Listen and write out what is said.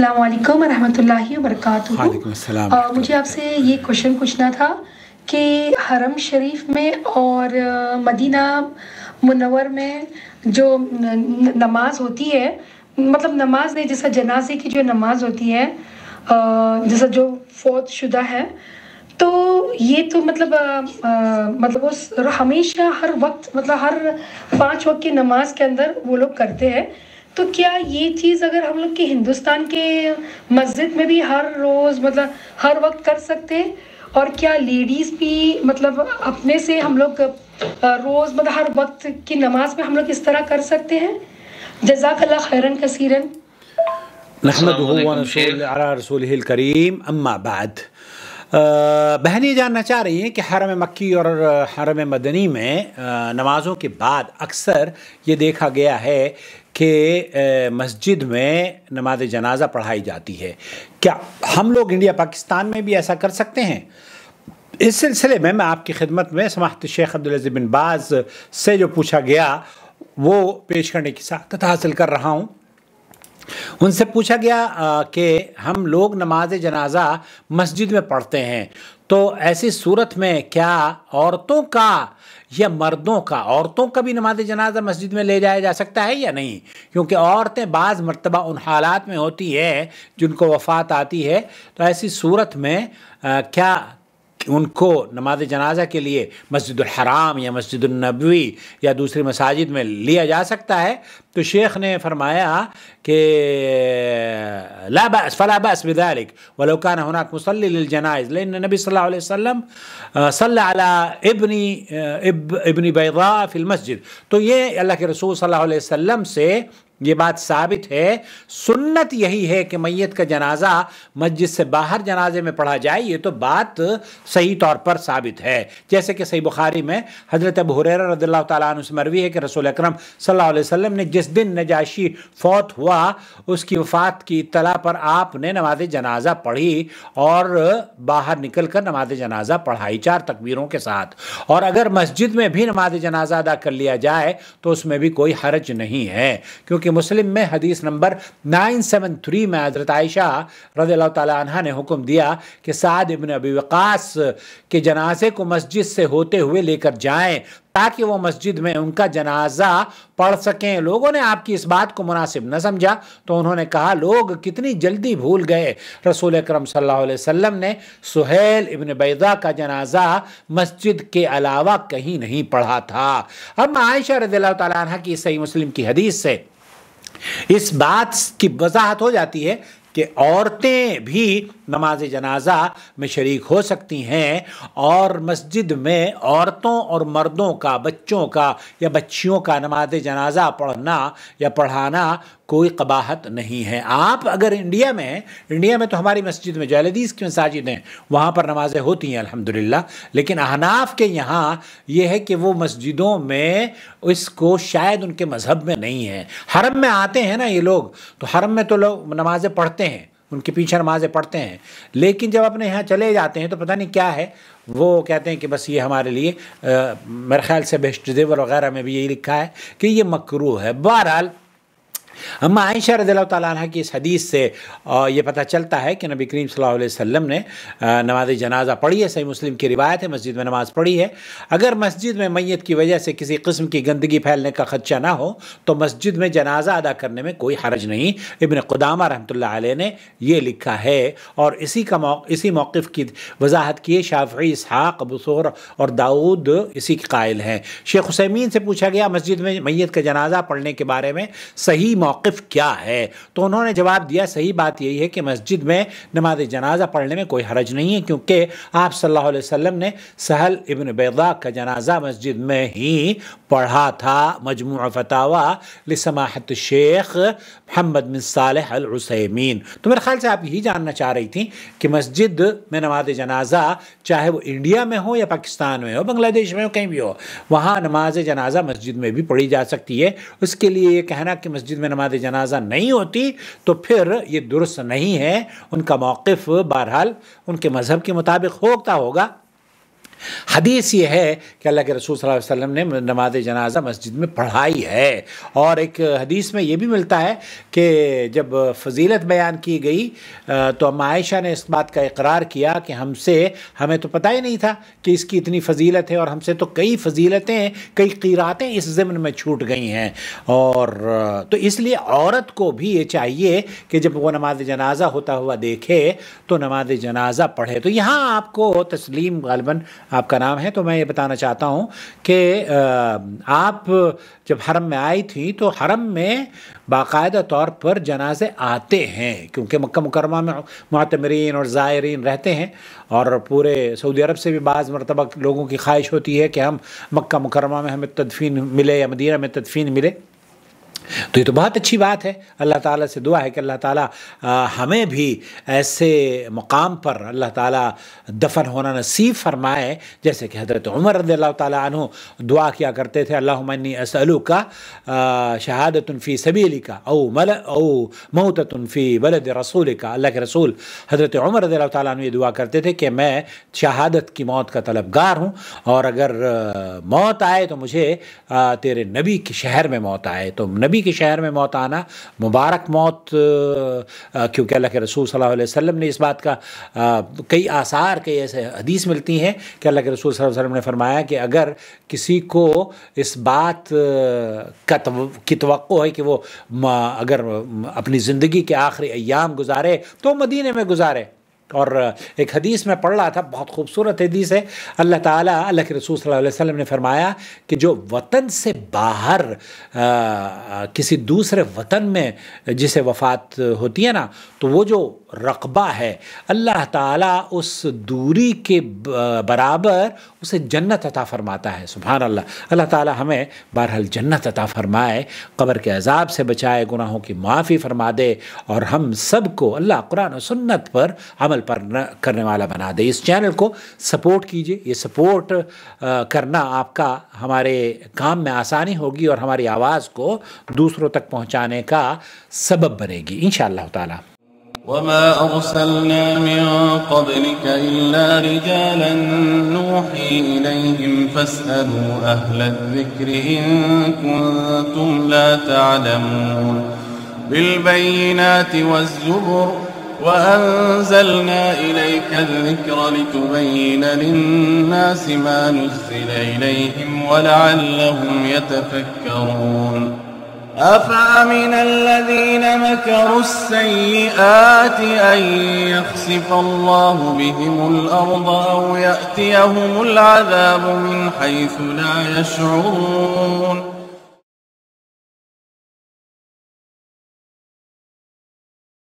السلام علیکم ورحمۃ اللہ وبرکاتہ۔ وعلیکم السلام۔ مجھے آپ سے یہ کوشچن پوچھنا تھا کہ حرم شریف میں اور مدینہ منور میں جو نماز ہوتی ہے، مطلب نماز نہیں، جیسا جنازے کی جو نماز ہوتی ہے، جیسا جو فوت شدہ ہے، تو یہ تو مطلب وہ ہمیشہ ہر وقت، مطلب ہر 5 وقت کی نماز کے اندر وہ لوگ کرتے ہیں، تو کیا یہ چیز اگر ہم لوگ کے ہندوستان کے مسجد میں بھی ہر روز، مطلب ہر وقت کر سکتے ہیں؟ اور کیا لیڈیز بھی مطلب اپنے سے ہم لوگ روز، مطلب ہر وقت کی نماز میں ہم لوگ اس طرح کر سکتے ہیں؟ جزاک اللہ خیرن کثیرن۔ نحمدہ ونصلی علی رسولہ الکریم، اما بعد۔ بہن یہ جاننا چاہ رہی ہیں کہ حرم مکی اور حرم مدنی میں نمازوں کے بعد اکثر یہ دیکھا گیا ہے کہ مسجد میں نماز جنازہ پڑھائی جاتی ہے، کیا ہم لوگ انڈیا پاکستان میں بھی ایسا کر سکتے ہیں؟ اس سلسلے میں آپ کی خدمت میں سماحت شیخ عبدالعزیز بن باز سے جو پوچھا گیا وہ پیش کرنے کی سعادت حاصل کر رہا ہوں۔ ان سے پوچھا گیا کہ ہم لوگ نماز جنازہ مسجد میں پڑھتے ہیں، تو ایسی صورت میں کیا عورتوں کا یا مردوں کا، عورتوں کا بھی نماز جنازہ مسجد میں لے جایا جا سکتا ہے یا نہیں؟ کیونکہ عورتیں بعض مرتبہ ان حالات میں ہوتی ہے جن کو وفات آتی ہے، تو ایسی صورت میں کیا ان کو نماز جنازہ کے لیے مسجد الحرام یا مسجد النبوی یا دوسری مساجد میں لیا جا سکتا ہے؟ تو شیخ نے فرمایا کہ لا بأس فلا بأس بذلك ولو كان هناك مصلي للجنائز، لأن النبي صلى الله عليه وسلم صلى على ابن بیضاء في المسجد۔ تو یہ اللہ کے رسول صلی اللہ علیہ وسلم سے یہ بات ثابت ہے، سنت یہی ہے کہ میت کا جنازہ مسجد سے باہر جنازے میں پڑھا جائے، یہ تو بات صحیح طور پر ثابت ہے۔ جیسے کہ صحیح بخاری میں حضرت ابو ہریرہ رضی اللہ تعالیٰ عنہ سے مروی ہے کہ رسول اکرم صلی اللہ علیہ وسلم نے جس دن نجاشی فوت ہوا، اس کی وفات کی اطلاع پر آپ نے نماز جنازہ پڑھی اور باہر نکل کر نماز جنازہ پڑھائی 4 تکبیروں کے ساتھ۔ اور اگر مسجد میں بھی نماز جنازہ ادا کر لیا جائے تو اس میں بھی کوئی حرج نہیں ہے، کیونکہ مسلم میں حدیث نمبر 973 میں حضرت عائشہ رضی اللہ تعالیٰ عنہ نے حکم دیا کہ سعد ابن ابی وقاص کے جنازے کو مسجد سے ہوتے ہوئے لے کر جائیں تاکہ وہ مسجد میں ان کا جنازہ پڑھ سکیں۔ لوگوں نے آپ کی اس بات کو مناسب نہ سمجھا تو انہوں نے کہا لوگ کتنی جلدی بھول گئے، رسول اکرم صلی اللہ علیہ وسلم نے سہیل ابن بیضاء کا جنازہ مسجد کے علاوہ کہیں نہیں پڑھا تھا۔ اب عائشہ رضی اللہ تعالیٰ عنہ کی صحیح مسلم کی حدیث سے اس بات کی وضاحت ہو جاتی ہے کہ عورتیں بھی نماز جنازہ میں شریک ہو سکتی ہیں، اور مسجد میں عورتوں اور مردوں کا، بچوں کا یا بچیوں کا نماز جنازہ پڑھنا یا پڑھانا کوئی قباحت نہیں ہے۔ آپ اگر انڈیا میں تو ہماری مسجد میں جو اہل حدیث کی مساجد ہیں وہاں پر نمازیں ہوتی ہیں الحمدللہ، لیکن احناف کے یہاں یہ ہے کہ وہ مسجدوں میں اس کو شاید ان کے مذہب میں نہیں ہے۔ حرم میں آتے ہیں نا یہ لوگ، تو حرم میں تو لوگ نمازیں پڑھتے ہیں، ان کے پیچھے نمازیں پڑھتے ہیں، لیکن جب اپنے یہاں چلے جاتے ہیں تو پتہ نہیں کیا ہے، وہ کہتے ہیں کہ بس یہ ہمارے لیے میرے خیال سے بہشت زیور وغیرہ میں بھی یہی لکھا ہے کہ یہ مکروہ ہے۔ بہرحال اما عائشہ رضی اللہ تعالیٰ عنہ کی اس حدیث سے یہ پتہ چلتا ہے کہ نبی کریم صلی اللہ علیہ وسلم نے نماز جنازہ پڑھی ہے، صحیح مسلم کی روایت ہے، مسجد میں نماز پڑھی ہے۔ اگر مسجد میں میت کی وجہ سے کسی قسم کی گندگی پھیلنے کا خدشہ نہ ہو تو مسجد میں جنازہ ادا کرنے میں کوئی حرج نہیں۔ ابن قدامہ رحمۃ اللہ علیہ نے یہ لکھا ہے، اور اسی موقف کی وضاحت کی شافعی، اسحاق، ابو ثور اور داؤد اسی کے قائل ہیں۔ شیخ عثیمین سے پوچھا گیا مسجد میں میت کا جنازہ پڑھنے کے بارے میں صحیح موقف کیا ہے، تو انہوں نے جواب دیا صحیح بات یہی ہے کہ مسجد میں نماز جنازہ پڑھنے میں کوئی حرج نہیں ہے، کیونکہ آپ صلی اللہ علیہ وسلم نے سہل ابن بیضاء کا جنازہ مسجد میں ہی پڑھا تھا۔ مجموع فتاوی لسماحت الشیخ محمد بن صالح العثیمین۔ تو میرے خیال سے آپ یہی جاننا چاہ رہی تھیں کہ مسجد میں نماز جنازہ چاہے وہ انڈیا میں ہو یا پاکستان میں ہو، بنگلہ دیش میں ہو، کہیں بھی ہو، وہاں نماز جنازہ مسجد میں بھی پڑھی جا سکتی ہے۔ اس کے لیے یہ کہنا کہ مسجد میں نماز جنازہ نہیں ہوتی تو پھر یہ درست نہیں ہے۔ ان کا موقف بہرحال ان کے مذہب کے مطابق ہوتا ہوگا، حدیث یہ ہے کہ اللہ کے رسول صلی اللہ علیہ وسلم نے نماز جنازہ مسجد میں پڑھائی ہے، اور ایک حدیث میں یہ بھی ملتا ہے کہ جب فضیلت بیان کی گئی تو اما عائشہ نے اس بات کا اقرار کیا کہ ہمیں تو پتہ ہی نہیں تھا کہ اس کی اتنی فضیلت ہے، اور ہم سے تو کئی فضیلتیں، کئی قیراتیں اس ضمن میں چھوٹ گئی ہیں۔ اور تو اس لیے عورت کو بھی یہ چاہیے کہ جب وہ نماز جنازہ ہوتا ہوا دیکھے تو نماز جنازہ پڑھے۔ تو یہاں آپ کو تسلیم غالباً آپ کا نام ہے، تو میں یہ بتانا چاہتا ہوں کہ آپ جب حرم میں آئی تھیں تو حرم میں باقاعدہ طور پر جنازے آتے ہیں، کیونکہ مکہ مکرمہ میں معتمرین اور زائرین رہتے ہیں، اور پورے سعودی عرب سے بھی بعض مرتبہ لوگوں کی خواہش ہوتی ہے کہ ہم مکہ مکرمہ میں ہمیں تدفین ملے یا مدینہ میں تدفین ملے۔ تو یہ تو بہت اچھی بات ہے، اللہ تعالیٰ سے دعا ہے کہ اللہ تعالیٰ ہمیں بھی ایسے مقام پر اللہ تعالیٰ دفن ہونا نصیب فرمائے، جیسے کہ حضرت عمر رضی اللہ تعالیٰ عنہ دعا کیا کرتے تھے، اللہم انی اسألک شہادت فی سبیلک او موتۃ فی بلد رسولک۔ اللہ کے رسول حضرت عمر رضی اللہ تعالیٰ عنہ یہ دعا کرتے تھے کہ میں شہادت کی موت کا طلبگار ہوں، اور اگر موت آئے تو مجھے تیرے نبی کے شہر میں موت آئے۔ تو نبی کے شہر میں موت آنا مبارک موت، کیونکہ اللہ کے رسول صلی اللہ علیہ وسلم نے اس بات کا کئی آثار، کئی ایسے حدیث ملتی ہیں کہ اللہ کے رسول صلی اللہ علیہ وسلم نے فرمایا کہ اگر کسی کو اس بات کی توقع ہے کہ وہ اگر اپنی زندگی کے آخری ایام گزارے تو مدینے میں گزارے۔ اور ایک حدیث میں پڑھ رہا تھا، بہت خوبصورت حدیث ہے، اللہ تعالیٰ، اللہ کے رسول صلی اللہ علیہ وسلم نے فرمایا کہ جو وطن سے باہر کسی دوسرے وطن میں جسے وفات ہوتی ہے نا، تو وہ جو رقبہ ہے اللہ تعالیٰ اس دوری کے برابر اسے جنت عطا فرماتا ہے۔ سبحان اللہ، اللہ تعالیٰ ہمیں بہرحال جنت عطا فرمائے، قبر کے عذاب سے بچائے، گناہوں کی معافی فرما دے، اور ہم سب کو اللہ قرآن و سنت پر عمل پر کرنے والا بنا دے۔ اس چینل کو سپورٹ کیجئے، یہ سپورٹ کرنا آپ کا ہمارے کام میں آسانی ہوگی اور ہماری آواز کو دوسروں تک پہنچانے کا سبب بنے گی انشاءاللہ تعالی۔ وما أرسلنا من قبلك إلا رجالا نوحي إليهم فاسألوا أهل الذكر إن كنتم لا تعلمون بالبينات والزبر وأنزلنا إليك الذكر لتبين للناس ما نزل إليهم ولعلهم يتفكرون أفأمن الذين مكروا السيئات أن يخسف الله بهم الأرض أو يأتيهم العذاب من حيث لا يشعرون